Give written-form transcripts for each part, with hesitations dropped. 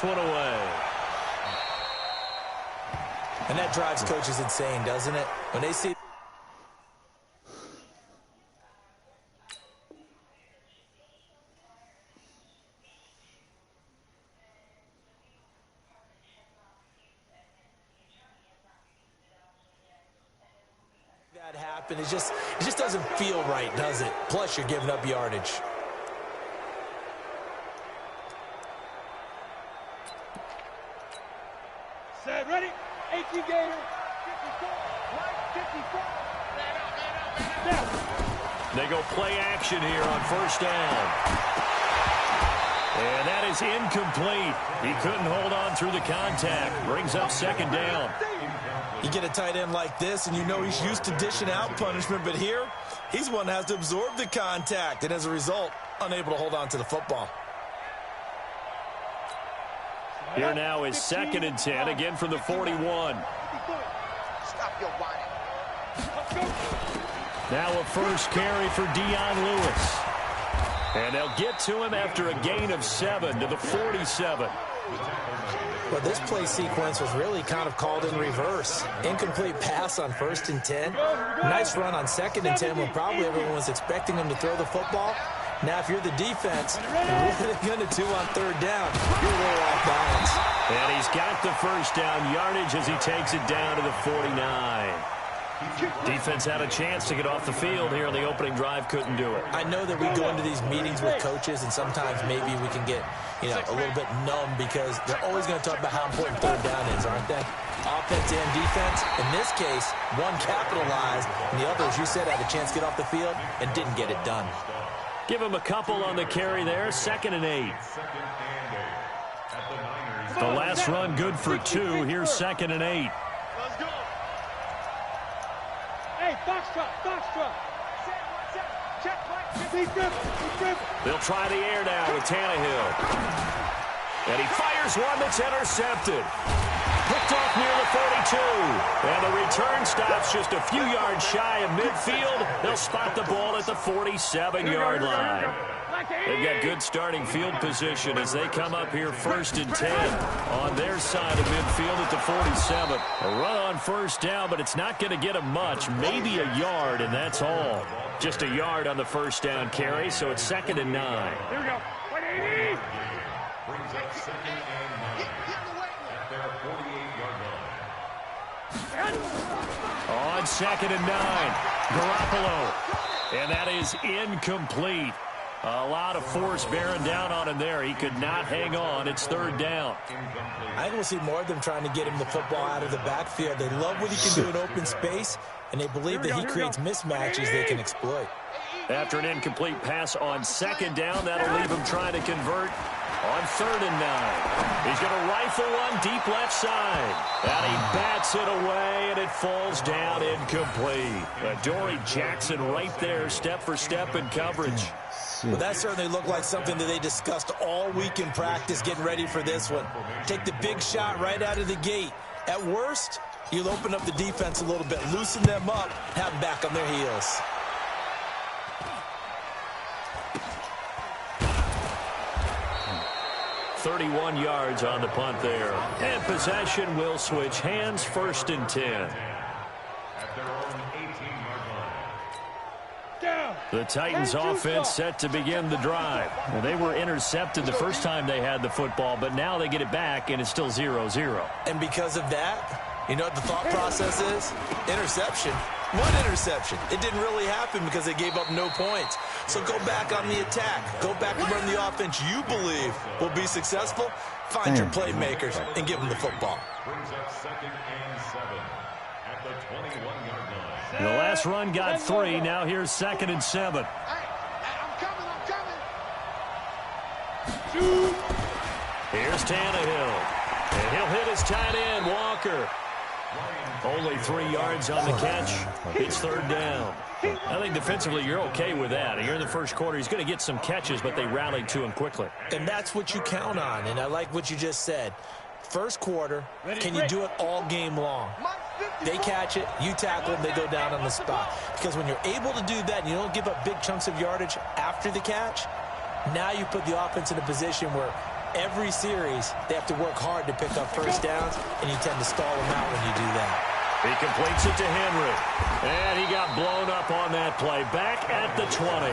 One away. And that drives coaches insane, doesn't it? When they see that happen, it just doesn't feel right, does it? Plus, you're giving up yardage. Set, ready? 18 Gator. 54. They go play action here on first down. And that is incomplete. He couldn't hold on through the contact. Brings up second down. You get a tight end like this, and you know he's used to dishing out punishment, but here, he's one that has to absorb the contact, and as a result, unable to hold on to the football. Here now is 2nd and 10, again from the 41. Stop your whining. Now a first carry for Dion Lewis. And they'll get to him after a gain of 7 to the 47. Well, this play sequence was really kind of called in reverse. Incomplete pass on 1st and 10. Nice run on 2nd and 10 when probably everyone was expecting him to throw the football. Now, if you're the defense, what are they going to do on 3rd down? You're a little off balance. And he's got the first down yardage as he takes it down to the 49. Defense had a chance to get off the field here on the opening drive, couldn't do it. I know that we go into these meetings with coaches, and sometimes maybe we can get, a little bit numb because they're always going to talk about how important 3rd down is, aren't they? Offense and defense. In this case, one capitalized, and the other, as you said, had a chance to get off the field and didn't get it done. Give him a couple on the carry there. 2nd and 8. The last run good for 2. Here's 2nd and 8. Let's go. Hey, box truck. Check. They'll try the air down with Tannehill. And he fires one that's intercepted. Picked off near the 42. And the return stops just a few yards shy of midfield. They'll spot the ball at the 47-yard line. They've got good starting field position as they come up here 1st and 10 on their side of midfield at the 47. A run on first down, but it's not going to get them much. Maybe a yard, and that's all. Just a yard on the first down carry, so it's 2nd and 9. Here we go. 180. Brings up 2nd and 9 at their 48-yard line. On 2nd and 9, Garoppolo. And that is incomplete. A lot of force bearing down on him there. He could not hang on. It's 3rd down. I think we'll see more of them trying to get him the football out of the backfield. They love what he can do in open space, and they believe that he creates mismatches they can exploit. After an incomplete pass on 2nd down, that'll leave him trying to convert on 3rd and 9. He's going to rifle one deep left side. And he bats it away, and it falls down incomplete. Dory Jackson right there, step for step in coverage. Well, that certainly looked like something that they discussed all week in practice getting ready for this one. Take the big shot right out of the gate. At worst, you'll open up the defense a little bit, loosen them up, have them back on their heels. .31 yards on the punt there. And possession will switch hands, 1st and 10. The Titans offense set to begin the drive. Well, they were intercepted the first time they had the football, but now they get it back, and it's still 0-0. And because of that, you know what the thought process is? Interception. One interception. It didn't really happen because they gave up no points. So go back on the attack. Go back and run the offense you believe will be successful. Find your playmakers and give them the football. Brings up 2nd and 7 at the 21-yard line. The last run got 3. Now here's 2nd and 7. I'm coming. Here's Tannehill. And he'll hit his tight end, Walker. Only 3 yards on the catch. It's 3rd down. I think defensively you're okay with that. Here in the first quarter, he's going to get some catches, but they rallied to him quickly. And that's what you count on, and I like what you just said. First quarter, can you do it all game long? They catch it, you tackle them, they go down on the spot. Because when you're able to do that and you don't give up big chunks of yardage after the catch, now you put the offense in a position where Every series, they have to work hard to pick up first downs, and you tend to stall them out when you do that. He completes it to Henry. And he got blown up on that play. Back at the 20.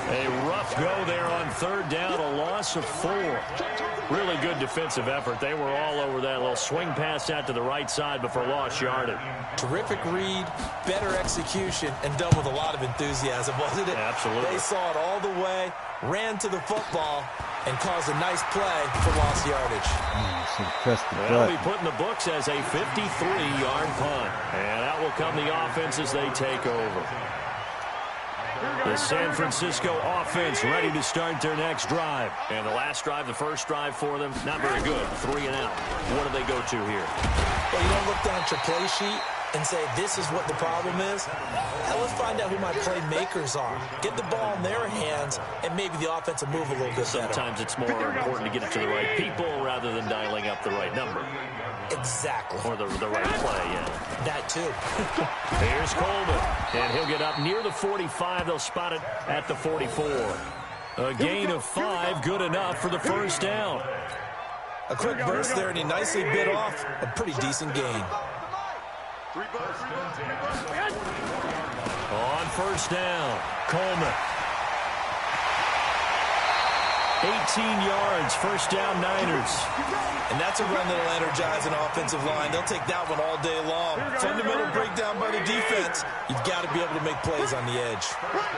A rough go there on third down, a loss of 4. Really good defensive effort. They were all over that little swing pass out to the right side before lost yardage. Terrific read, better execution, and done with a lot of enthusiasm, wasn't it? Absolutely. They saw it all the way, ran to the football, and caused a nice play for lost yardage. That'll be put in the books as a 53-yard punt. And out will come the offense as they take over. The San Francisco offense ready to start their next drive. And the last drive, the first drive for them, not very good. 3 and out. What do they go to here? Well, you don't look down at your play sheet and say, this is what the problem is. Now let's find out who my playmakers are. Get the ball in their hands, and maybe the offense will move a little bit Sometimes better. it's more important to get it to the right people rather than dialing up the right number. Exactly. Or the right play, yeah. That too. Here's Coleman, and he'll get up near the 45. They'll spot it at the 44. A gain of 5, good enough for the first down. A quick burst there, and he nicely bit off a pretty decent gain. On first down, Coleman. 18 yards, first down Niners. And that's a run that'll energize an offensive line. They'll take that one all day long. Fundamental breakdown by the defense. You've got to be able to make plays on the edge.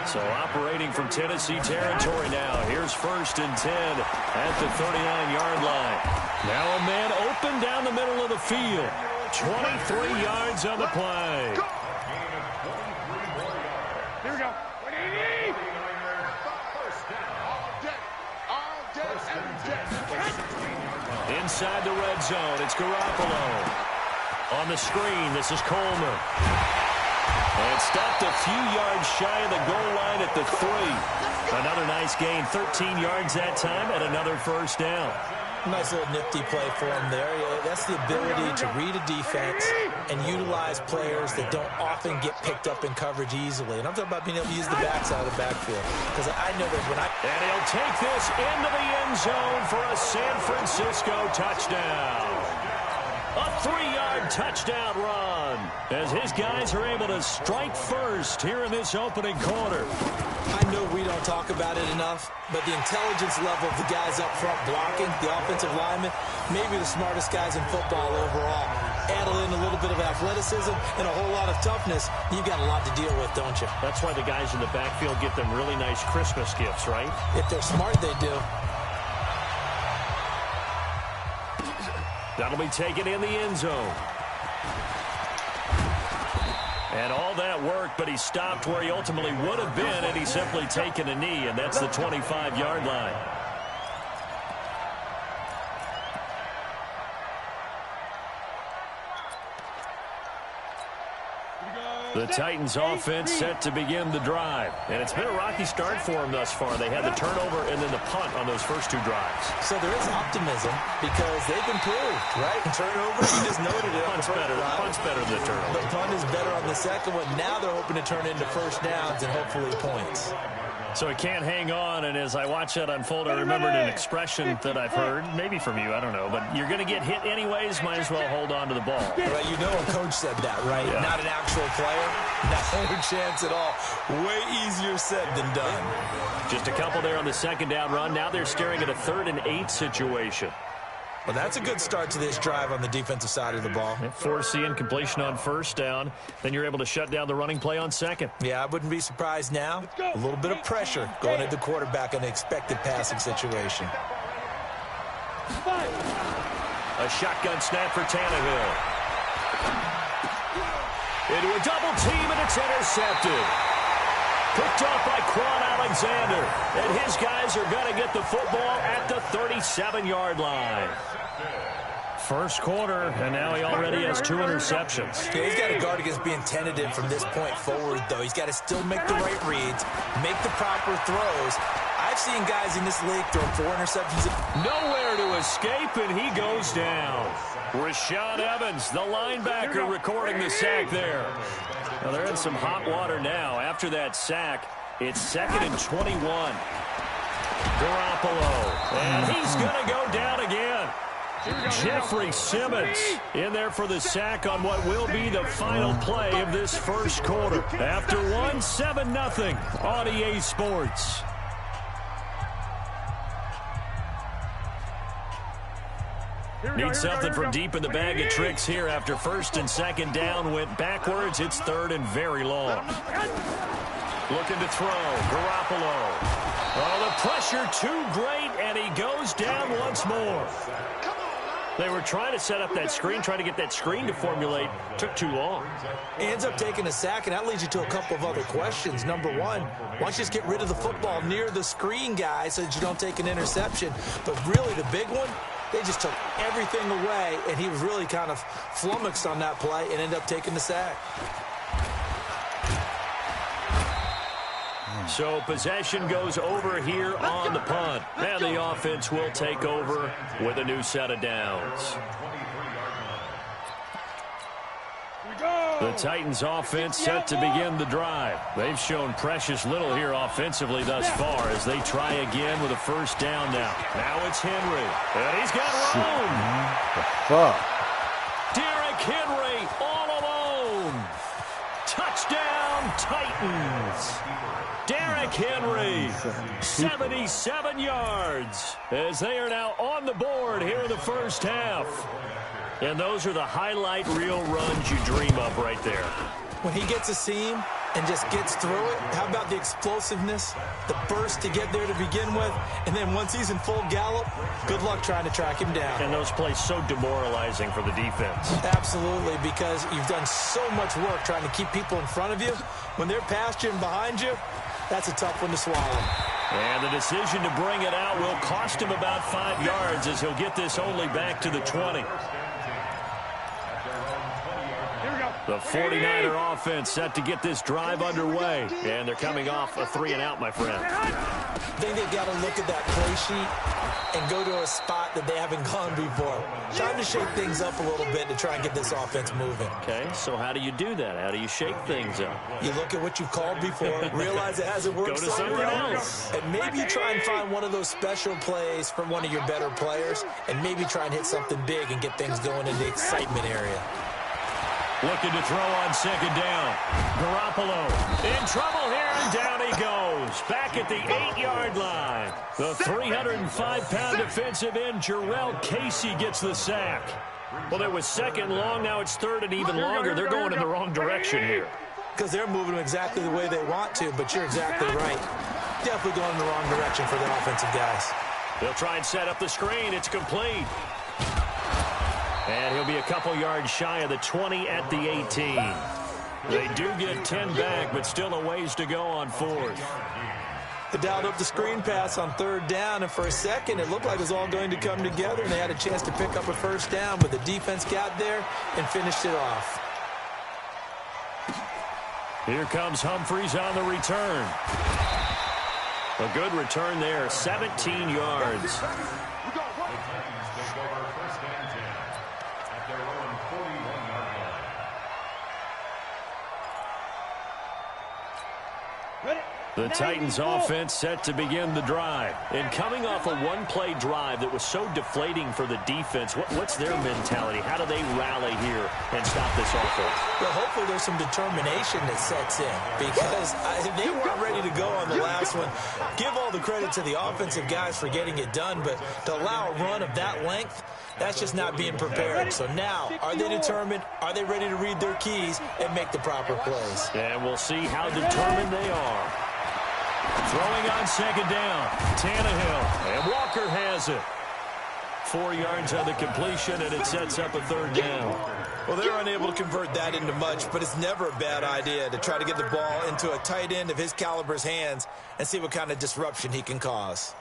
So operating from Tennessee territory now. Here's first and 10 at the 39-yard line. Now a man open down the middle of the field. 23 yards on the play. Here we go. Inside the red zone, it's Garoppolo. On the screen, this is Coleman. And stopped a few yards shy of the goal line at the 3. Another nice gain, 13 yards that time, and another first down. Nice little nifty play for him there. Yeah, that's the ability to read a defense and utilize players that don't often get picked up in coverage easily. And I'm talking about being able to use the backside of the backfield. Because I know that when I... And he'll take this into the end zone for a San Francisco touchdown. A 3-yard touchdown run as his guys are able to strike first here in this opening quarter. I know we don't talk about it enough, but the intelligence level of the guys up front blocking, the offensive linemen, maybe the smartest guys in football overall. Add in a little bit of athleticism and a whole lot of toughness, you've got a lot to deal with, don't you? That's why the guys in the backfield get them really nice Christmas gifts, right? If they're smart, they do. That'll be taken in the end zone. And all that worked, but he stopped where he ultimately would have been had he simply taken a knee, and that's the 25-yard line. The Titans offense set to begin the drive. And it's been a rocky start for them thus far. They had the turnover and then the punt on those first 2 drives. So there is optimism because they've improved, right? Turnover, you just noted it. Punt's better than the turnover. The punt is better on the second one. Now they're hoping to turn into first downs and hopefully points. So he can't hang on, and as I watch that unfold, I remembered an expression that I've heard, maybe from you, I don't know, but you're going to get hit anyways, might as well hold on to the ball. Right, you know a coach said that, right? Yeah. Not an actual player. No chance at all. Way easier said than done. Just a couple there on the second down run. Now they're staring at a 3rd and 8 situation. Well, that's a good start to this drive on the defensive side of the ball. Forcing completion on first down. Then you're able to shut down the running play on second. Yeah, I wouldn't be surprised now. A little bit of pressure going at the quarterback in the expected passing situation. A shotgun snap for Tannehill. Into a double team, and it's intercepted. Picked off by Quan Alexander. And his guys are going to get the football at the 37-yard line. First quarter, and now he already has 2 interceptions. Yeah, he's got to guard against being tentative from this point forward, though. He's got to still make the right reads, make the proper throws. I've seen guys in this league throw 4 interceptions. Nowhere to escape, and he goes down. Rashaan Evans, the linebacker, recording the sack there. Now they're in some hot water now. After that sack, it's 2nd and 21. Garoppolo. And he's going to go down again. Jeffrey Simmons in there for the sack on what will be the final play of this first quarter. After 7-0 on EA Sports. Need something from deep in the bag of tricks here after first and second down went backwards. It's third and very long. Looking to throw. Garoppolo. Oh, the pressure too great, and he goes down once more. They were trying to set up that screen, trying to get that screen to formulate. Took too long. He ends up taking a sack, and that leads you to a couple of other questions. Number one, why don't you just get rid of the football near the screen guy so that you don't take an interception? But really the big one, they just took everything away, and he was really kind of flummoxed on that play and ended up taking the sack. So possession goes over here on the punt. And the offense will take over with a new set of downs. The Titans offense set to begin the drive. They've shown precious little here offensively thus far as they try again with a first down now. Now it's Henry. And he's got room. The fuck? Derrick Henry all alone. Touchdown Titans. Derrick Henry, 77 yards, as they are now on the board here in the first half. And those are the highlight reel runs you dream of right there. When he gets a seam and just gets through it, how about the explosiveness, the burst to get there to begin with, and then once he's in full gallop, good luck trying to track him down. And those plays so demoralizing for the defense. Absolutely, because you've done so much work trying to keep people in front of you. When they're past you and behind you, that's a tough one to swallow. And the decision to bring it out will cost him about 5 yards as he'll get this only back to the 20. The 49er offense set to get this drive underway. And they're coming off a 3-and-out, my friend. I think they've got to look at that play sheet and go to a spot that they haven't gone before. Time to shake things up a little bit to try and get this offense moving. Okay, so how do you do that? How do you shake things up? You look at what you've called before, realize it hasn't worked. Go to something else. And maybe you try and find one of those special plays from one of your better players, and maybe try and hit something big and get things going in the excitement area. Looking to throw on second down. Garoppolo in trouble here, and down he goes. Back at the 8-yard line. The 305-pound defensive end, Jarrell Casey, gets the sack. Well, it was second long. Now it's third and even longer. They're going in the wrong direction here. Because they're moving exactly the way they want to, but you're exactly right. Definitely going in the wrong direction for the offensive guys. They'll try and set up the screen. It's complete. And he'll be a couple yards shy of the 20 at the 18. They do get 10 back, but still a ways to go on fourth. They dialed up the screen pass on third down, and for a second it looked like it was all going to come together, and they had a chance to pick up a first down, but the defense got there and finished it off. Here comes Humphries on the return. A good return there, 17 yards. The Titans offense set to begin the drive. And coming off a one-play drive that was so deflating for the defense, what's their mentality? How do they rally here and stop this offense? Well, hopefully there's some determination that sets in, because they weren't ready to go on the last one. Give all the credit to the offensive guys for getting it done, but to allow a run of that length, that's just not being prepared. So now, are they determined? Are they ready to read their keys and make the proper plays? And we'll see how determined they are. Throwing on second down, Tannehill, and Walker has it. 4 yards on the completion, and it sets up a third down. Well, they're unable to convert that into much, but it's never a bad idea to try to get the ball into a tight end of his caliber's hands and see what kind of disruption he can cause.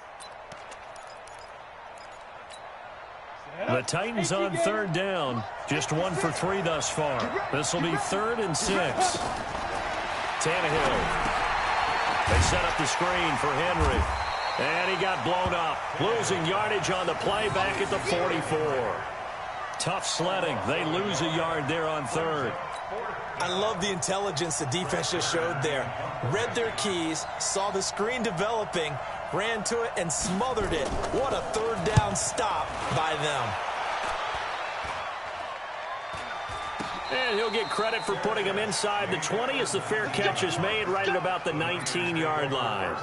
The Titans on third down, just 1 for 3 thus far. This will be 3rd and 6. Tannehill. They set up the screen for Henry. And he got blown up. Losing yardage on the play back at the 44. Tough sledding. They lose a yard there on third. I love the intelligence the defense just showed there. Read their keys, saw the screen developing, ran to it and smothered it. What a third down stop by them. And he'll get credit for putting him inside the 20 as the fair catch is made right at about the 19-yard line.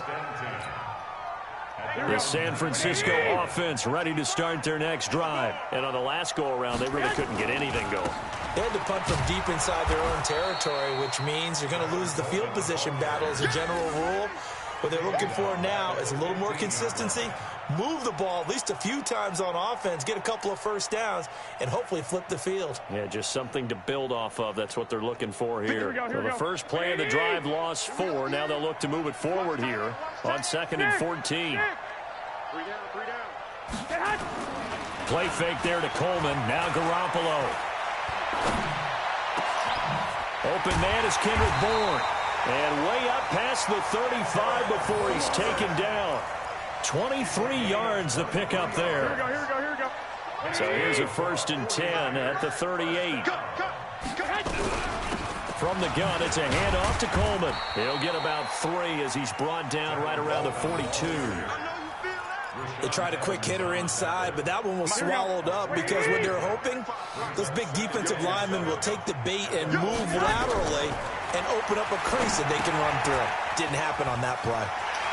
The San Francisco offense ready to start their next drive. And on the last go-around, they really couldn't get anything going. They had to punt from deep inside their own territory, which means you're going to lose the field position battle as a general rule. What they're looking for now is a little more consistency, move the ball at least a few times on offense, get a couple of first downs, and hopefully flip the field. Yeah, just something to build off of. That's what they're looking for here. So the first play of the drive lost 4. Now they'll look to move it forward here on 2nd and 14. Play fake there to Coleman. Now Garoppolo. Open man is Kendrick Bourne. And way up past the 35 before he's taken down. 23 yards the pickup there. Here we go. So here's a 1st and 10 at the 38. From the gun, it's a handoff to Coleman. He'll get about 3 as he's brought down right around the 42. They tried a quick hitter inside, but that one was swallowed up because what they're hoping, those big defensive linemen will take the bait and move laterally and open up a crease that they can run through. Didn't happen on that play.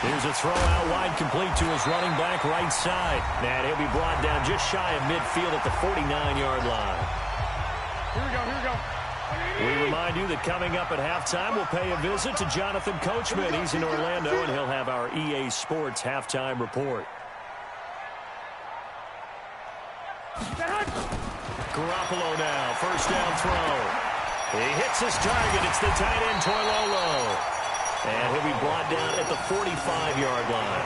Here's a throw out wide complete to his running back right side. And he'll be brought down just shy of midfield at the 49-yard line. Here we go. We remind you that coming up at halftime, we'll pay a visit to Jonathan Coachman. He's in Orlando, and he'll have our EA Sports halftime report. Garoppolo now, 1st down throw. He hits his target. It's the tight end, Toilolo. And he'll be brought down at the 45-yard line.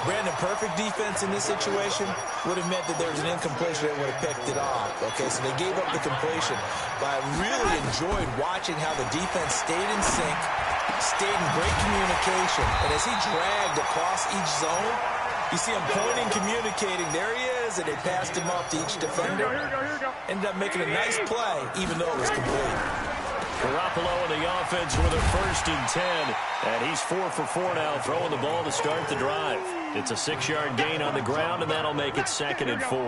Brandon, perfect defense in this situation would have meant that there was an incompletion that would have picked it off. Okay, so they gave up the completion. But I really enjoyed watching how the defense stayed in sync, stayed in great communication. And as he dragged across each zone, you see him pointing, communicating. There he is, and they passed him off to each defender. Here we go. Ended up making a nice play, even though it was complete. Garoppolo in the offense with a 1st and 10. And he's 4 for 4 now, throwing the ball to start the drive. It's a 6-yard gain on the ground, and that'll make it 2nd and 4.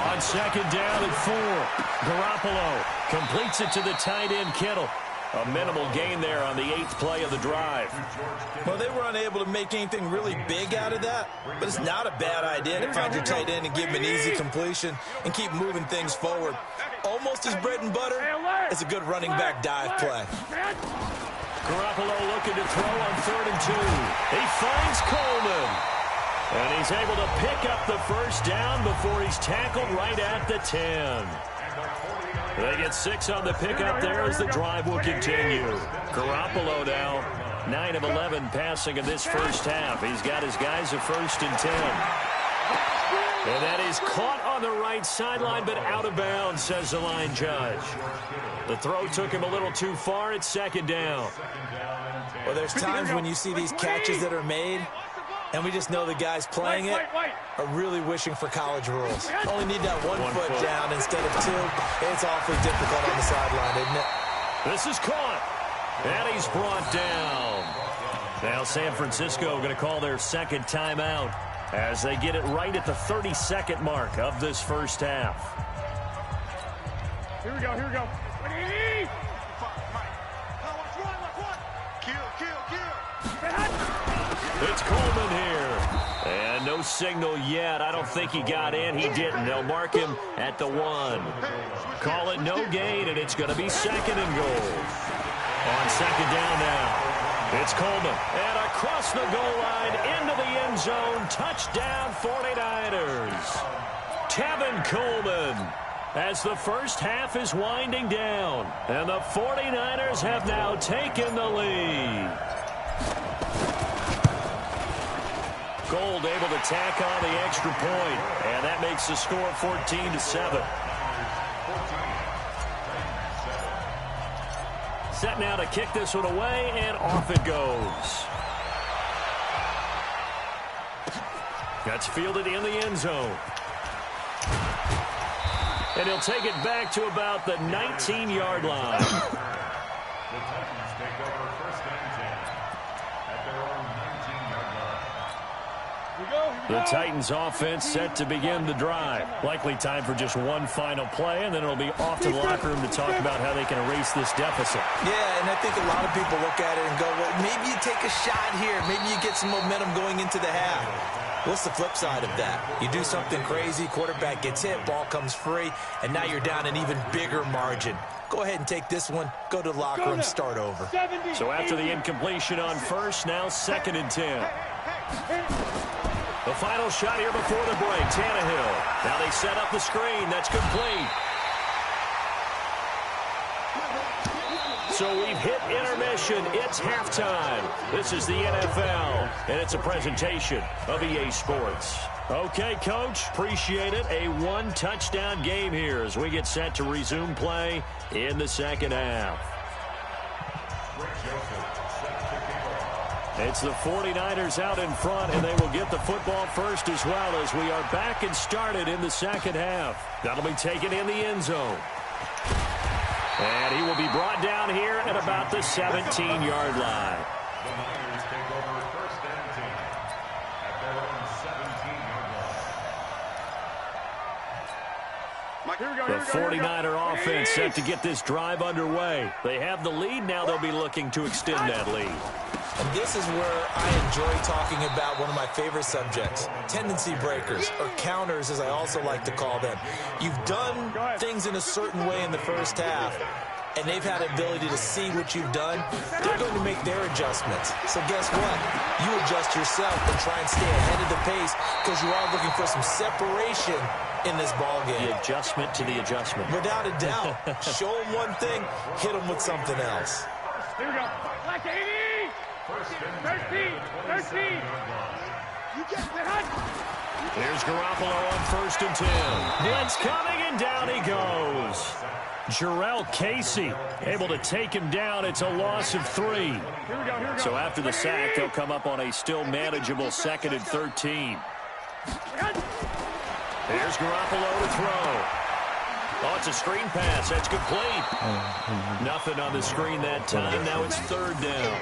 On 2nd down and 4, Garoppolo completes it to the tight end, Kittle. A minimal gain there on the 8th play of the drive. Well, they were unable to make anything really big out of that, but it's not a bad idea to find your tight end and give him an easy completion and keep moving things forward. Almost his bread and butter is a good running back dive play. Garoppolo looking to throw on 3rd and 2. He finds Coleman. And he's able to pick up the 1st down before he's tackled right at the 10. They get 6 on the pickup there as the drive will continue. Garoppolo now, 9 of 11 passing in this first half. He's got his guys a 1st and 10. And that is caught on the right sideline, but out of bounds, says the line judge. The throw took him a little too far. It's 2nd down. Well, there's times when you see these catches that are made, and we just know the guys playing it are really wishing for college rules. Only need that one foot down instead of 2. It's awfully difficult on the sideline, isn't it? This is caught. And he's brought down. Now San Francisco going to call their 2nd timeout as they get it right at the 32nd mark of this first half. Here we go. It's Coleman here. And no signal yet. I don't think he got in. He didn't. They'll mark him at the 1. Call it no gain, and it's going to be 2nd and goal. On 2nd down now. It's Coleman. And across the goal line into the end zone. Touchdown 49ers. Tevin Coleman. As the first half is winding down. And the 49ers have now taken the lead. Gold able to tack on the extra point, and that makes the score 14-7. Set now to kick this one away, and off it goes. That's fielded in the end zone. And he'll take it back to about the 19-yard line. take over first and 10 at their own 19-yard line. The Titans offense set to begin the drive. Likely time for just one final play, and then it'll be off to the locker room to talk about how they can erase this deficit. Yeah, and I think a lot of people look at it and go, well, maybe you take a shot here. Maybe you get some momentum going into the half. What's the flip side of that? You do something crazy, quarterback gets hit, ball comes free, and now you're down an even bigger margin. Go ahead and take this one, go to the locker room, start over. So after the incompletion on first, now 2nd and 10. The final shot here before the break, Tannehill. Now they set up the screen. That's complete. So we've hit intermission. It's halftime. This is the NFL, and it's a presentation of EA Sports. Okay, Coach, appreciate it. A one-touchdown game here as we get set to resume play in the second half. It's the 49ers out in front, and they will get the football first as well as we are back and started in the second half. That'll be taken in the end zone. And he will be brought down here at about the 17-yard line. The Niners take over first and 10 at their own 17-yard line. The 49er offense set to get this drive underway. They have the lead. Now they'll be looking to extend that lead. And this is where I enjoy talking about one of my favorite subjects, tendency breakers, or counters as I also like to call them. You've done things in a certain way in the first half, and they've had the ability to see what you've done. They're going to make their adjustments. So guess what? You adjust yourself and try and stay ahead of the pace because you are looking for some separation in this ball game. The adjustment to the adjustment. Without a doubt. Show them one thing, hit them with something else. Here we go. Like 80. 13. You get behind. Here's Garoppolo on 1st and 10. Blitz coming, and down he goes. Jarrell Casey able to take him down. It's a loss of 3. Here we go. So after the sack, they'll come up on a still manageable 2nd and 13. Here's Garoppolo to throw. Oh, it's a screen pass. That's complete. Nothing on the screen that time. Now it's 3rd down.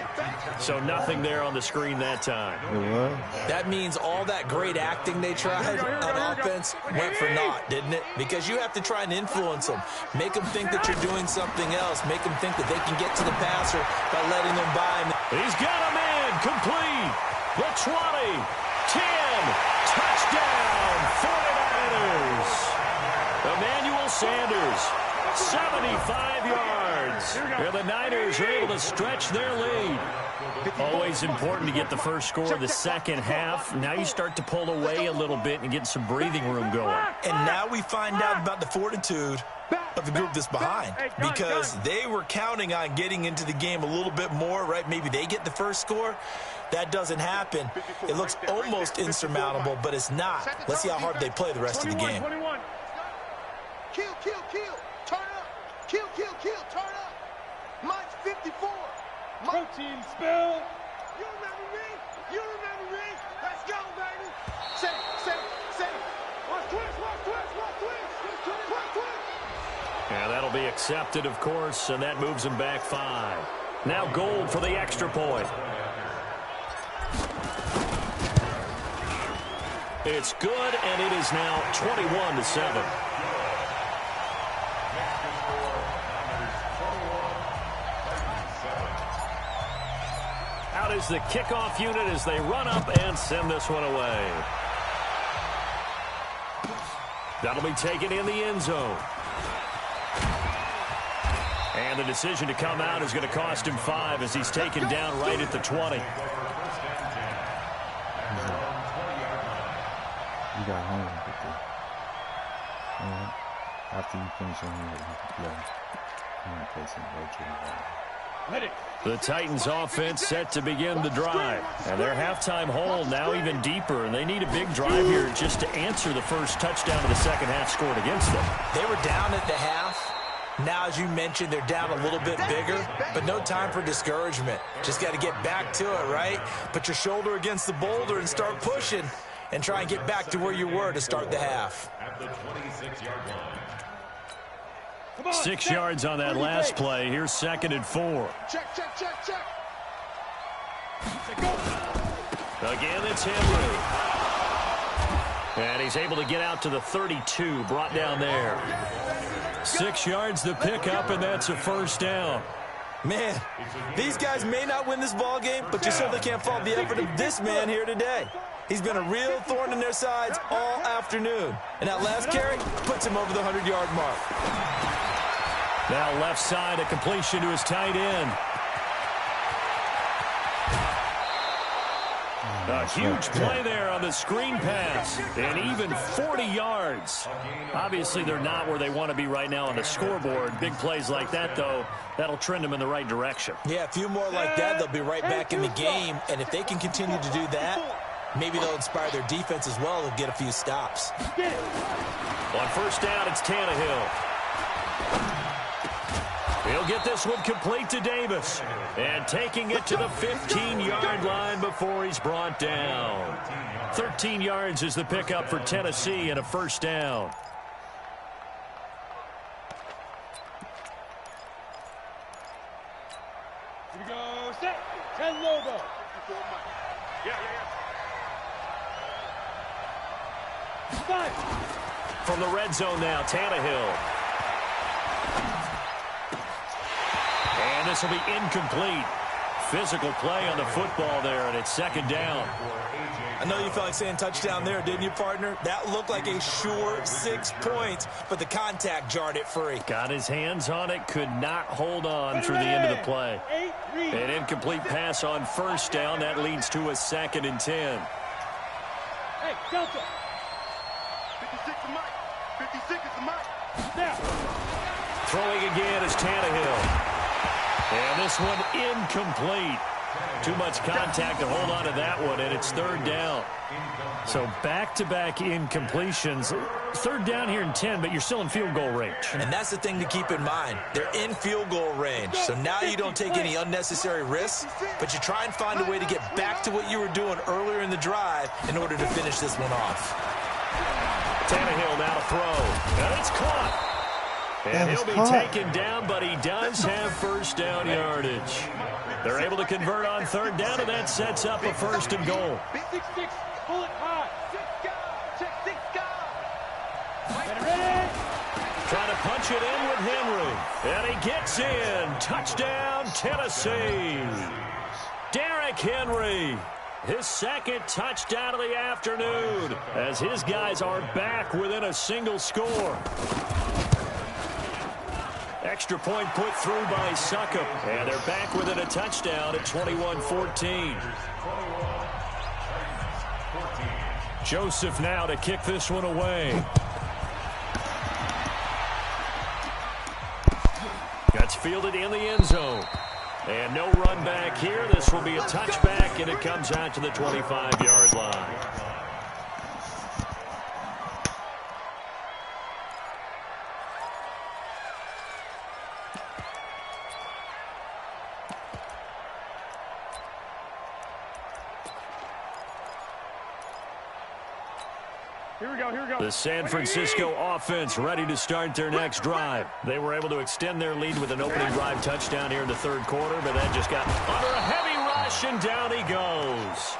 So nothing there on the screen that time. That means all that great acting they tried on offense went for naught, didn't it? Because you have to try and influence them. Make them think that you're doing something else. Make them think that they can get to the passer by letting them by. He's got him in. Complete. The 20. 10. Touchdown. 49ers. Emmanuel Sanders, 75 yards. And the Niners are able to stretch their lead. Always important to get the first score of the second half. Now you start to pull away a little bit and get some breathing room going. And now we find out about the fortitude of the group that's behind, because they were counting on getting into the game a little bit more, right? Maybe they get the first score. That doesn't happen. It looks almost insurmountable, but it's not. Let's see how hard they play the rest of the game. Kill, turn up. Kill, turn up. Mine's 54. Protein spill. You remember me? Let's go, baby. Say it. Watch twist. Yeah, that'll be accepted, of course, and that moves them back 5. Now Gold for the extra point. It's good, and it is now 21-7. Out is the kickoff unit as they run up and send this one away. That'll be taken in the end zone. And the decision to come out is going to cost him 5 as he's taken down right at the 20. You got home with it. After you finish on here, you can play. You can play some virtual. The Titans offense set to begin the drive. And their halftime hole now even deeper. And they need a big drive here just to answer the first touchdown of the second half scored against them. They were down at the half. Now, as you mentioned, they're down a little bit bigger, but no time for discouragement. Just got to get back to it, right? Put your shoulder against the boulder and start pushing and try and get back to where you were to start the half. At the 26-yard line. 6 yards on that last play. Here's 2nd and 4. Check, check, check, check. Again, it's Henry. And he's able to get out to the 32, brought down there. 6 yards the pickup, and that's a first down. Man, these guys may not win this ball game, but you certainly can't fault the effort of this man here today. He's been a real thorn in their sides all afternoon. And that last carry puts him over the 100-yard mark. Now left side, a completion to his tight end. A huge play there on the screen pass, and even 40 yards. Obviously, they're not where they want to be right now on the scoreboard. Big plays like that, though, that'll trend them in the right direction. Yeah, a few more like that, they'll be right back in the game. And if they can continue to do that, maybe they'll inspire their defense as well and get a few stops. On first down, it's Tannehill. He'll get this one complete to Davis. And taking it to the 15-yard line before he's brought down. 13 yards is the pickup for Tennessee and a first down. Here we go, set. 10 logo. Yeah. 5. From the red zone now, Tannehill. And this will be incomplete. Physical play on the football there, and it's 2nd down. I know you felt like saying touchdown there, didn't you, partner? That looked like a sure 6 points, but the contact jarred it free. Got his hands on it, could not hold on through the end of the play. An incomplete pass on first down. That leads to a 2nd and 10. Hey, Delta. 56 is Mike. 56 is Mike. Now. Throwing again is Tannehill. And this one incomplete. Too much contact to hold on to that one, and it's 3rd down. So back-to-back incompletions. 3rd down here in 10, but you're still in field goal range. And that's the thing to keep in mind. They're in field goal range. So now you don't take any unnecessary risks, but you try and find a way to get back to what you were doing earlier in the drive in order to finish this one off. Tannehill now to throw. And it's caught. And he'll be taken down, but he does have first down yardage. They're able to convert on 3rd down, and that sets up a 1st and goal. 6-6, pull it high. Check 6 guys. Get ready. Trying to punch it in with Henry. And he gets in. Touchdown, Tennessee. Derrick Henry. His 2nd touchdown of the afternoon as his guys are back within a single score. Extra point put through by Succop. And they're back within a touchdown at 21-14. Joseph now to kick this one away. That's fielded in the end zone. And no run back here. This will be a touchback, and it comes out to the 25-yard line. Here we go. The San Francisco offense ready to start their next drive. They were able to extend their lead with an opening drive touchdown here in the 3rd quarter, but then just got under a heavy rush, and down he goes.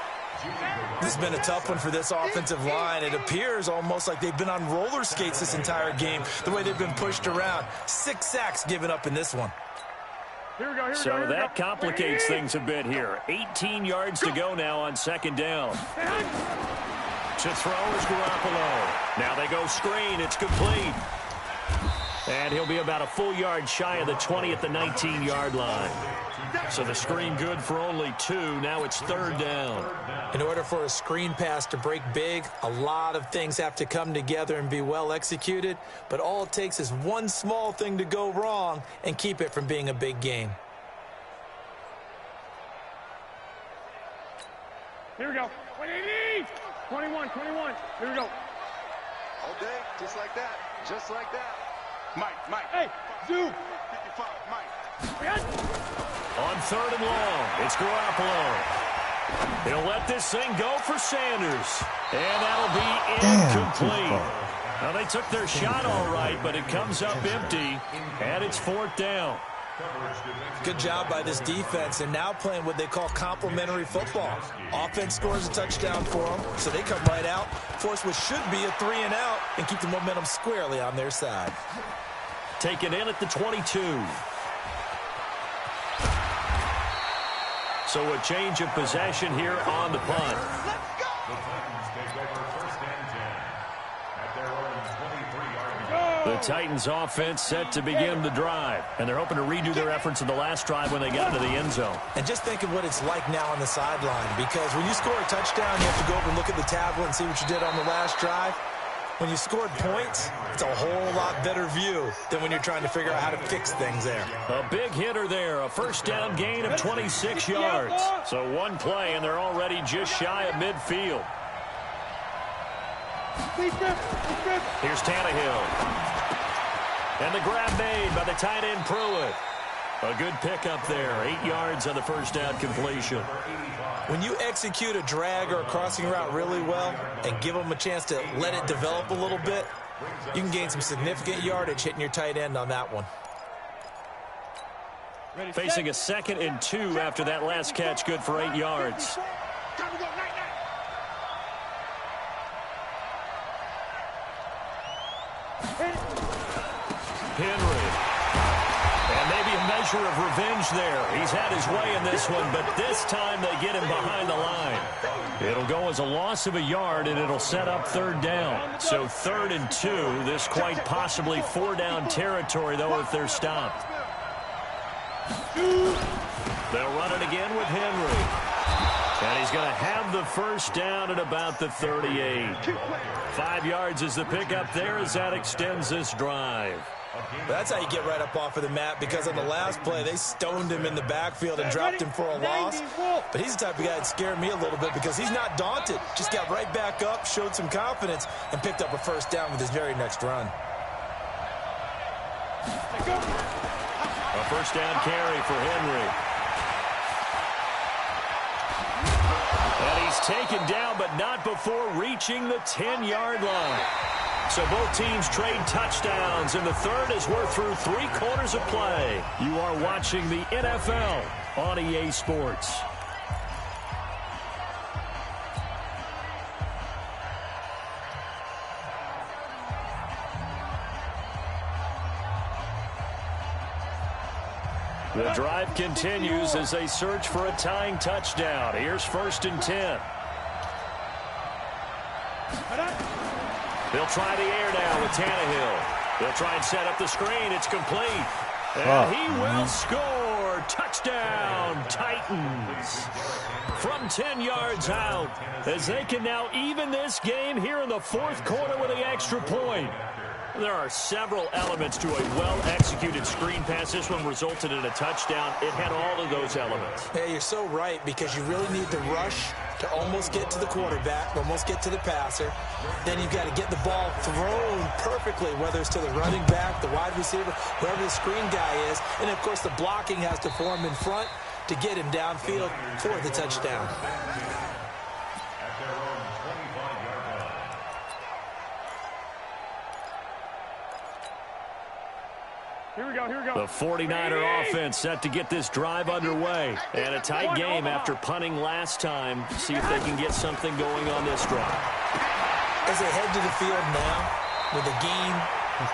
This has been a tough one for this offensive line. It appears almost like they've been on roller skates this entire game, the way they've been pushed around. 6 sacks given up in this one. So that complicates things a bit here. 18 yards to go now on 2nd down. To throw is Garoppolo. Now they go screen. It's complete. And he'll be about a full yard shy of the 20 at the 19-yard line. So the screen good for only 2. Now it's 3rd down. In order for a screen pass to break big, a lot of things have to come together and be well executed. But all it takes is one small thing to go wrong and keep it from being a big game. Here we go. 21. Here we go. All day, just like that. Just like that. Mike. Hey, Zoo. 55, Mike. On 3rd and long, it's Garoppolo. He'll let this thing go for Sanders. And that'll be incomplete. Well, they took their shot all right, but it comes up empty, and it's 4th down. Good job by this defense, and now playing what they call complementary football. Offense scores a touchdown for them, so they come right out, force what should be a 3 and out, and keep the momentum squarely on their side. Taken in at the 22. So a change of possession here on the punt. The Titans take over 1st and 10 at their own 23-yard line. The Titans offense set to begin the drive, and they're hoping to redo their efforts in the last drive when they got into the end zone. And just think of what it's like now on the sideline, because when you score a touchdown, you have to go over and look at the tablet and see what you did on the last drive. When you scored points, it's a whole lot better view than when you're trying to figure out how to fix things there. A big hitter there, a 1st down gain of 26 yards. So one play, and they're already just shy of midfield. Here's Tannehill. And the grab made by the tight end Pruitt. A good pickup there, 8 yards on the 1st down completion. When you execute a drag or a crossing route really well and give them a chance to let it develop a little bit, you can gain some significant yardage hitting your tight end on that one. Facing a 2nd and 2 after that last catch, good for 8 yards. Henry. And maybe a measure of revenge there. He's had his way in this one, but this time they get him behind the line. It'll go as a loss of a yard, and it'll set up 3rd down. So 3rd and 2. This quite possibly 4-down territory, though, if they're stopped. They'll run it again with Henry. And he's going to have the 1st down at about the 38. 5 yards is the pickup there as that extends this drive. That's how you get right up off of the mat, because on the last play, they stoned him in the backfield and dropped him for a loss. But he's the type of guy that scared me a little bit because he's not daunted. Just got right back up, showed some confidence, and picked up a 1st down with his very next run. A 1st down carry for Henry. And he's taken down, but not before reaching the 10-yard line. So both teams trade touchdowns, and the 3rd as we're through 3 quarters of play. You are watching the NFL on EA Sports. The drive continues as they search for a tying touchdown. Here's 1st and 10. They'll try the air now with Tannehill. They'll try and set up the screen. It's complete. And he will score. Touchdown, Titans. From 10 yards out, as they can now even this game here in the 4th quarter with the extra point. There are several elements to a well-executed screen pass. This one resulted in a touchdown. It had all of those elements. Yeah, you're so right, because you really need the rush to almost get to the quarterback, almost get to the passer. Then you've got to get the ball thrown perfectly, whether it's to the running back, the wide receiver, whoever the screen guy is. And, of course, the blocking has to form in front to get him downfield for the touchdown. Here we go, here we go. The 49er offense set to get this drive underway. And a tight game after punting last time. See if they can get something going on this drive. As they head to the field now, with the game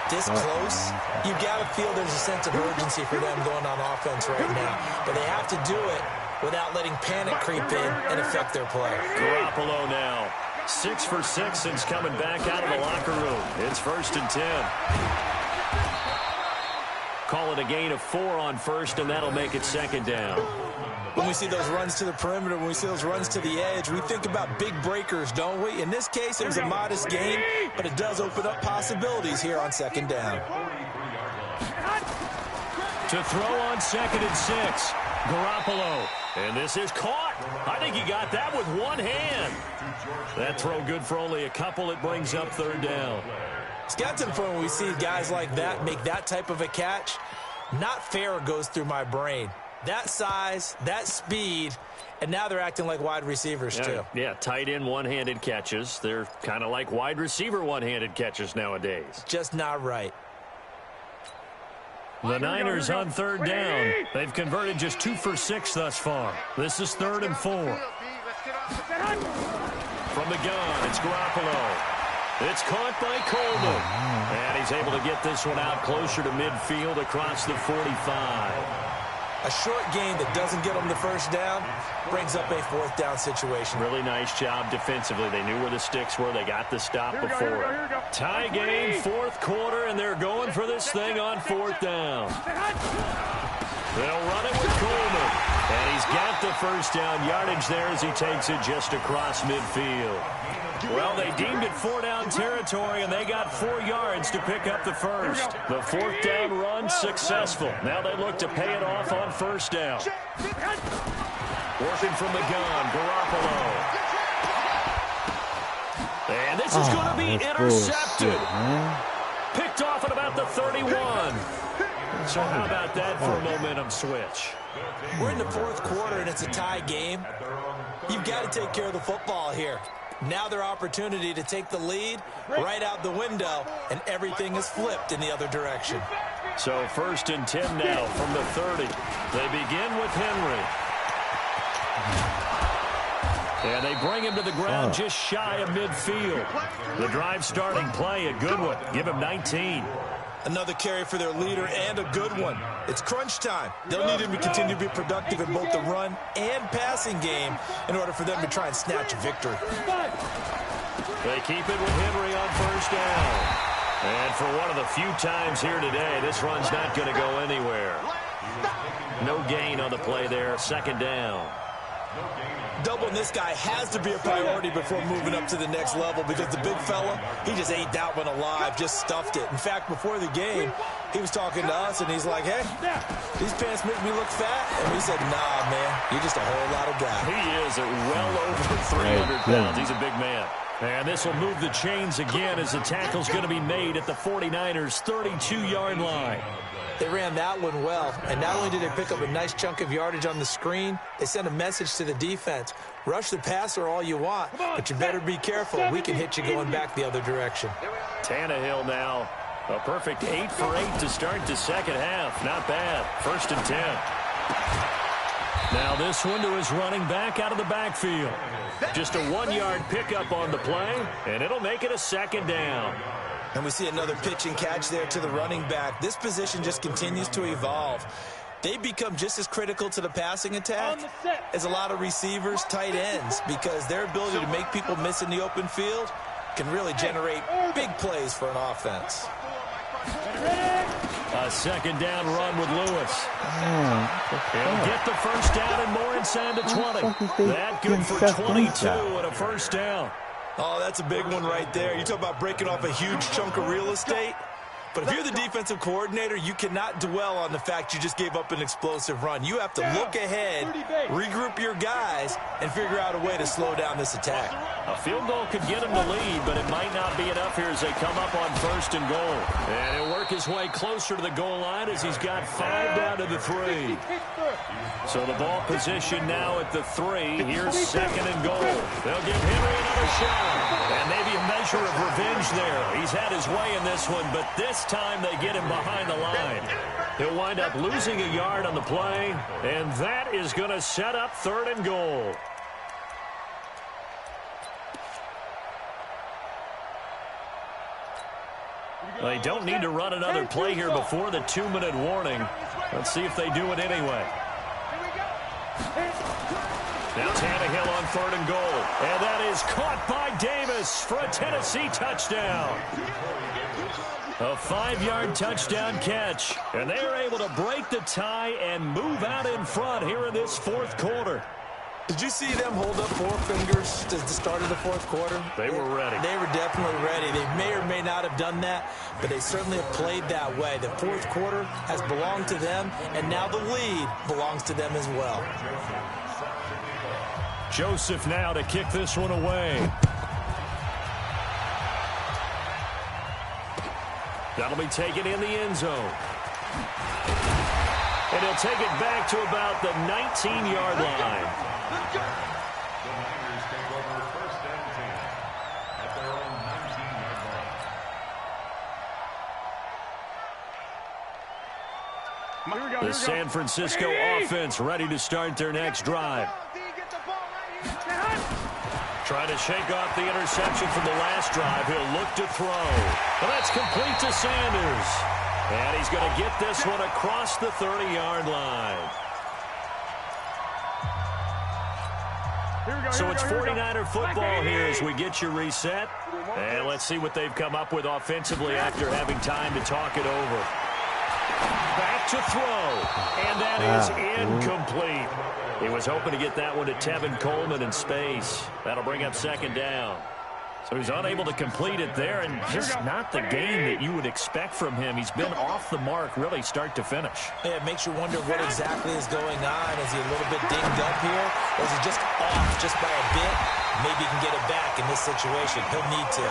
this close, you've got to feel there's a sense of urgency for them going on offense right now. But they have to do it without letting panic creep in and affect their play. Garoppolo now. 6 for 6 since coming back out of the locker room. It's 1st and 10. Call it a gain of 4 on 1st, and that'll make it 2nd down. When we see those runs to the perimeter, when we see those runs to the edge, we think about big breakers, don't we? In this case, it was a modest gain, but it does open up possibilities here on 2nd down. To throw on 2nd and 6, Garoppolo. And this is caught. I think he got that with one hand. That throw good for only a couple. It brings up 3rd down. It's got some fun when we see guys like that make that type of a catch. Not fair goes through my brain. That size, that speed, and now they're acting like wide receivers too. Yeah, tight end one-handed catches. They're kind of like wide receiver one-handed catches nowadays. Just not right. The Niners on third down. They've converted just 2 for 6 thus far. This is 3rd and 4. From the gun, it's Garoppolo. It's caught by Coleman. And he's able to get this one out closer to midfield across the 45. A short gain that doesn't get them the first down brings up a 4th down situation. Really nice job defensively. They knew where the sticks were. They got the stop before it. Tie game, 4th quarter, and they're going for this thing on 4th down. They'll run it with Coleman. And he's got the first down yardage there as he takes it just across midfield. Well, they deemed it 4-down territory, and they got 4 yards to pick up the first. The 4th down run successful. Now they look to pay it off on 1st down. Working from the gun, Garoppolo. And this is going to be intercepted. Picked off at about the 31. So how about that for a momentum switch? We're in the 4th quarter, and it's a tie game. You've got to take care of the football here. Now their opportunity to take the lead right out the window, and everything is flipped in the other direction. So 1st and 10 now from the 30. They begin with Henry. And they bring him to the ground just shy of midfield. The drive starting play, a good one. Give him 19. Another carry for their leader and a good one. It's crunch time. They'll need him to continue to be productive in both the run and passing game in order for them to try and snatch a victory. They keep it with Henry on 1st down. And for one of the few times here today, this run's not going to go anywhere. No gain on the play there, 2nd down. Doubling this guy has to be a priority before moving up to the next level because the big fella, he just ate that one alive, just stuffed it. In fact, before the game, he was talking to us, and he's like, hey, these pants make me look fat. And we said, nah, man, you're just a whole lot of guy. He is at well over 300 pounds. He's a big man. And this will move the chains again as the tackle's going to be made at the 49ers' 32-yard line. They ran that one well, and not only did they pick up a nice chunk of yardage on the screen, they sent a message to the defense. Rush the passer all you want, but you better be careful. We can hit you going back the other direction. Tannehill now, a perfect 8 for 8 to start the 2nd half. Not bad. 1st and 10. Now this one to his running back out of the backfield. Just a 1-yard pickup on the play, and it'll make it a 2nd down. And we see another pitch and catch there to the running back. This position just continues to evolve. They become just as critical to the passing attack as a lot of receivers, tight ends, because their ability to make people miss in the open field can really generate big plays for an offense. A 2nd down run with Lewis. He'll get the first down and more inside the 20. That good for 22 and a 1st down. Oh, that's a big one right there. You talk about breaking off a huge chunk of real estate. But if you're the defensive coordinator, you cannot dwell on the fact you just gave up an explosive run. You have to look ahead, regroup your guys, and figure out a way to slow down this attack. A field goal could get him the lead, but it might not be enough here as they come up on 1st and goal. And he'll work his way closer to the goal line as he's got 5 down to the 3. So the ball position now at the 3. Here's 2nd and goal. They'll give Henry another shot. And maybe a measure of revenge there. He's had his way in this one, but this time they get him behind the line. He'll wind up losing a yard on the play, and that is going to set up 3rd and goal. They don't need to run another play here before the 2-minute warning. Let's see if they do it anyway. Now Tannehill on 3rd and goal. And that is caught by Davis for a Tennessee touchdown. A 5-yard touchdown catch. And they are able to break the tie and move out in front here in this 4th quarter. Did you see them hold up 4 fingers at the start of the 4th quarter? They were ready. They were definitely ready. They may or may not have done that, but they certainly have played that way. The 4th quarter has belonged to them, and now the lead belongs to them as well. Joseph now to kick this one away. That'll be taken in the end zone. And he'll take it back to about the 19-yard line. The Niners take over first and 10 at their own 19-yard line. The San Francisco offense ready to start their next drive. Trying to shake off the interception from the last drive. He'll look to throw. Well, that's complete to Sanders. And he's going to get this one across the 30-yard line. So it's 49er football here as we get you reset. And let's see what they've come up with offensively after having time to talk it over. Back to throw. And that is incomplete. He was hoping to get that one to Tevin Coleman in space. That'll bring up second down. So he's unable to complete it there, and just not the game that you would expect from him. He's been off the mark really start to finish. Yeah, it makes you wonder what exactly is going on. Is he a little bit dinged up here, or is he just off just by a bit? Maybe he can get it back in this situation. He'll need to.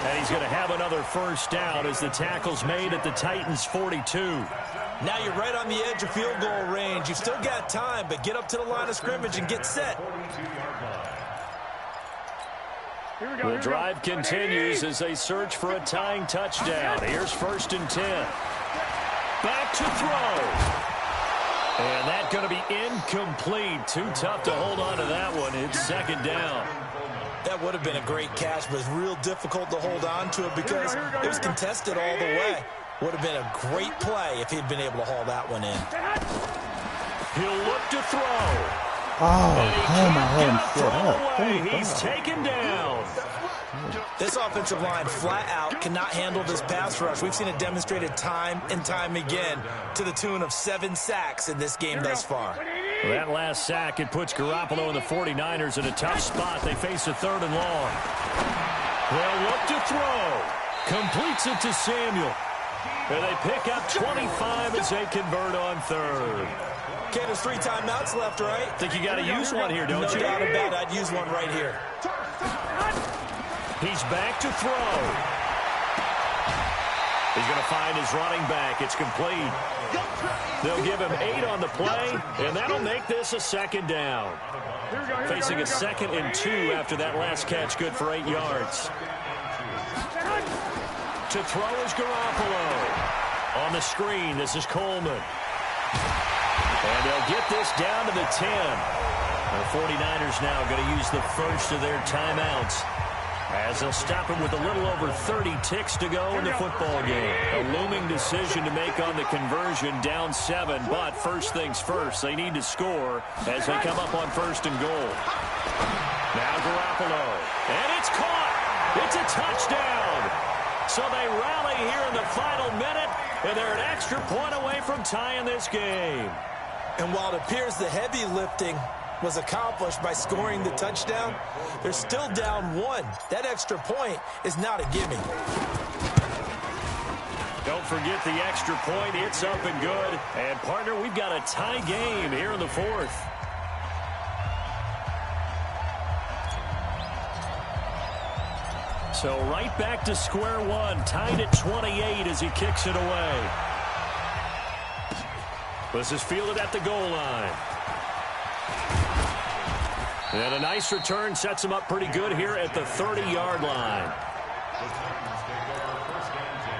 And he's going to have another first down as the tackle's made at the Titans' 42. Now you're right on the edge of field goal range. You've still got time, but get up to the line of scrimmage and get set. The drive continues as they search for a tying touchdown. Here's first and 10. Back to throw. And that's going to be incomplete. Too tough to hold on to that one. It's second down. That would have been a great catch, but it's real difficult to hold on to it because it was contested all the way. Would have been a great play if he'd been able to haul that one in. He'll look to throw. He's taken down. This offensive line flat out cannot handle this pass rush. We've seen it demonstrated time and time again to the tune of 7 sacks in this game thus far. Well, that last sack, it puts Garoppolo and the 49ers in a tough spot. They face a 3rd and long. They'll look to throw. Completes it to Samuel. And they pick up 25 as they convert on 3rd. Okay, there's 3 timeouts left, right? Think you got to use one here, don't you? No doubt about it. I'd use one right here. He's back to throw. He's going to find his running back. It's complete. They'll give him 8 on the play, and that'll make this a second down. Facing a 2nd and 2 after that last catch, good for 8 yards. To throw is Garoppolo. On the screen, this is Coleman. And they'll get this down to the 10. The 49ers now going to use the first of their timeouts as they'll stop him with a little over 30 ticks to go in the football game. A looming decision to make on the conversion, down 7. But first things first, they need to score as they come up on 1st and goal. Now Garoppolo. And it's caught. It's a touchdown. So they rally here in the final minute, and they're an extra point away from tying this game. And while it appears the heavy lifting was accomplished by scoring the touchdown, they're still down 1. That extra point is not a gimme. Don't forget the extra point. It's up and good. And, partner, we've got a tie game here in the 4th. So right back to square one, tied at 28 as he kicks it away. This is fielded at the goal line. And a nice return sets him up pretty good here at the 30-yard line. The Titans take over first and 10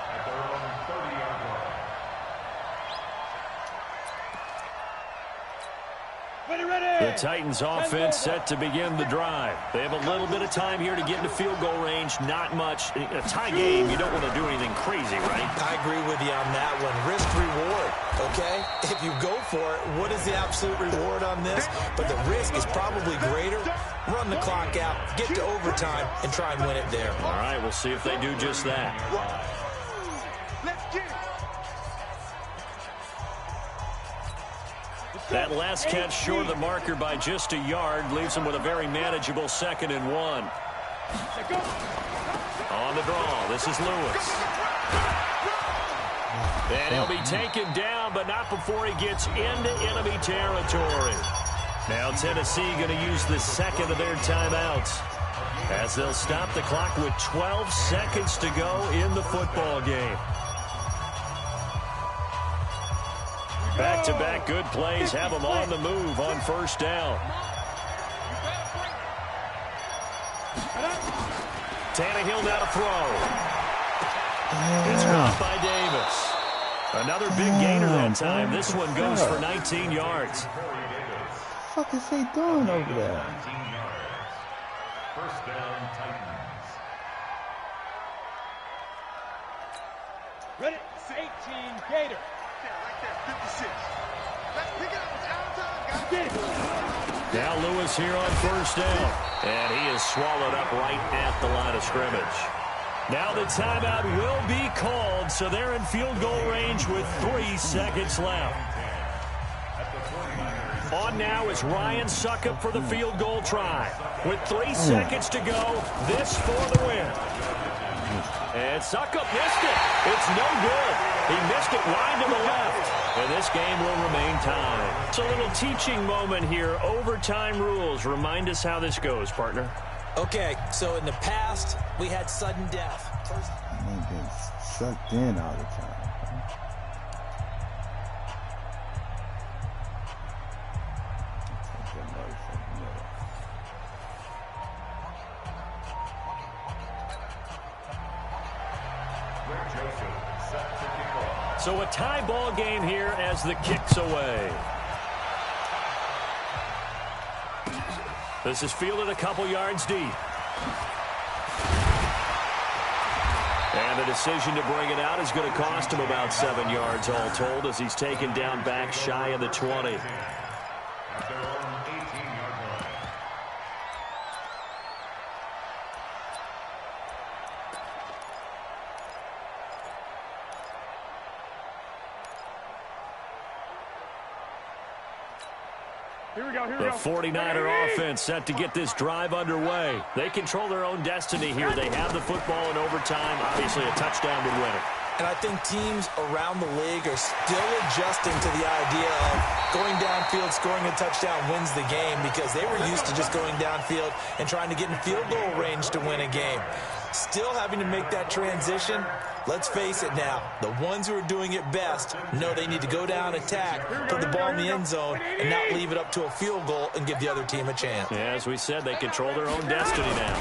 at their own 30-yard line. The Titans offense set to begin the drive. They have a little bit of time here to get into field goal range. Not much. A tie game, you don't want to do anything crazy, right? I agree with you on that one. Risk reward, okay? If you go for it, what is the absolute reward on this? But the risk is probably greater. Run the clock out, get to overtime, and try and win it there. All right, we'll see if they do just that. Let's get it. That last catch short of the marker by just a yard leaves him with a very manageable 2nd and 1. On the draw, this is Lewis. And he'll be taken down, but not before he gets into enemy territory. Now Tennessee going to use the 2nd of their timeouts as they'll stop the clock with 12 seconds to go in the football game. Back-to-back good plays have them on the move on first down. Tannehill now to throw. It's caught by Davis. Another big gainer that time. This one goes for 19 yards. What the fuck is he doing over there? First down, Titans. Ready, 18, Gator. Right there, 56. Let's pick it up. It's out of time, guys. Now Lewis here on first down. And he is swallowed up right at the line of scrimmage. Now the timeout will be called, so they're in field goal range with 3 seconds left. On now is Ryan Suckup for the field goal try. With 3 seconds to go, this for the win. And Suckup missed it. It's no good. He missed it wide to the left. And this game will remain tied. It's a little teaching moment here. Overtime rules. Remind us how this goes, partner. Okay, so in the past, we had sudden death. Man gets sucked in all the time. So a tie ball game here as the kick's away. This is fielded a couple yards deep. And the decision to bring it out is going to cost him about 7 yards all told as he's taken down back shy of the 20. The 49er offense set to get this drive underway. They control their own destiny here. They have the football in overtime. Obviously, a touchdown would win it. And I think teams around the league are still adjusting to the idea of going downfield, scoring a touchdown wins the game because they were used to just going downfield and trying to get in field goal range to win a game. Still having to make that transition. Let's face it now, the ones who are doing it best know they need to go down, attack, put the ball in the end zone, and not leave it up to a field goal and give the other team a chance. Yeah, as we said, they control their own destiny now.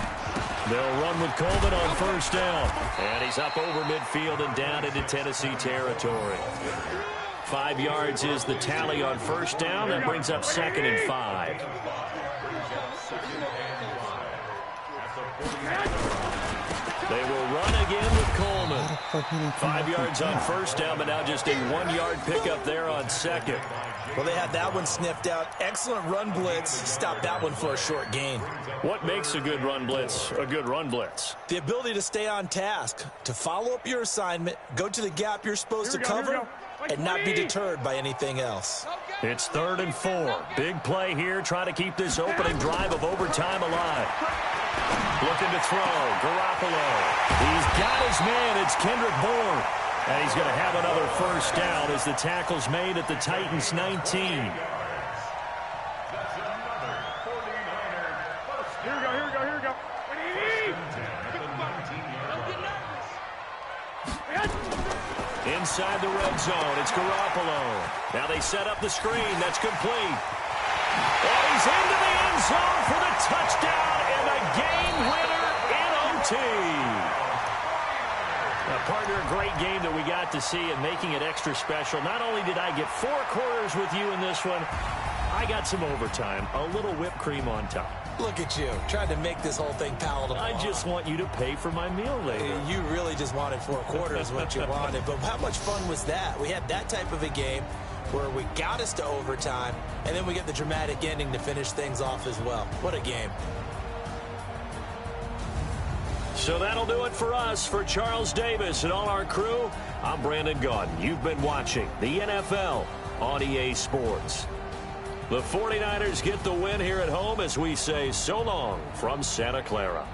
They'll run with Coleman on first down. And he's up over midfield and down into Tennessee territory. 5 yards is the tally on first down. That brings up 2nd and 5. They will run again with Coleman. 5 yards on first down, but now just a 1 yard pickup there on second. Well, they had that one sniffed out. Excellent run blitz. Stopped that one for a short gain. What makes a good run blitz a good run blitz? The ability to stay on task, to follow up your assignment, go to the gap you're supposed to cover, and not be deterred by anything else. It's 3rd and 4. Big play here, trying to keep this opening drive of overtime alive. Looking to throw, Garoppolo. He's got his man, it's Kendrick Bourne. And he's going to have another first down as the tackle's made at the Titans' 19. Here we go. Inside the red zone, it's Garoppolo. Now they set up the screen, that's complete. And he's into the end zone for the touchdown and a game winner in OT. Partner, a great game that we got to see and making it extra special. Not only did I get 4 quarters with you in this one, I got some overtime, a little whipped cream on top. Look at you, trying to make this whole thing palatable. I just want you to pay for my meal later. You really just wanted 4 quarters what you wanted, but how much fun was that? We had that type of a game where we got us to overtime, and then we get the dramatic ending to finish things off as well. What a game. So that'll do it for us. For Charles Davis and all our crew, I'm Brandon Gaudin. You've been watching the NFL on EA Sports. The 49ers get the win here at home as we say so long from Santa Clara.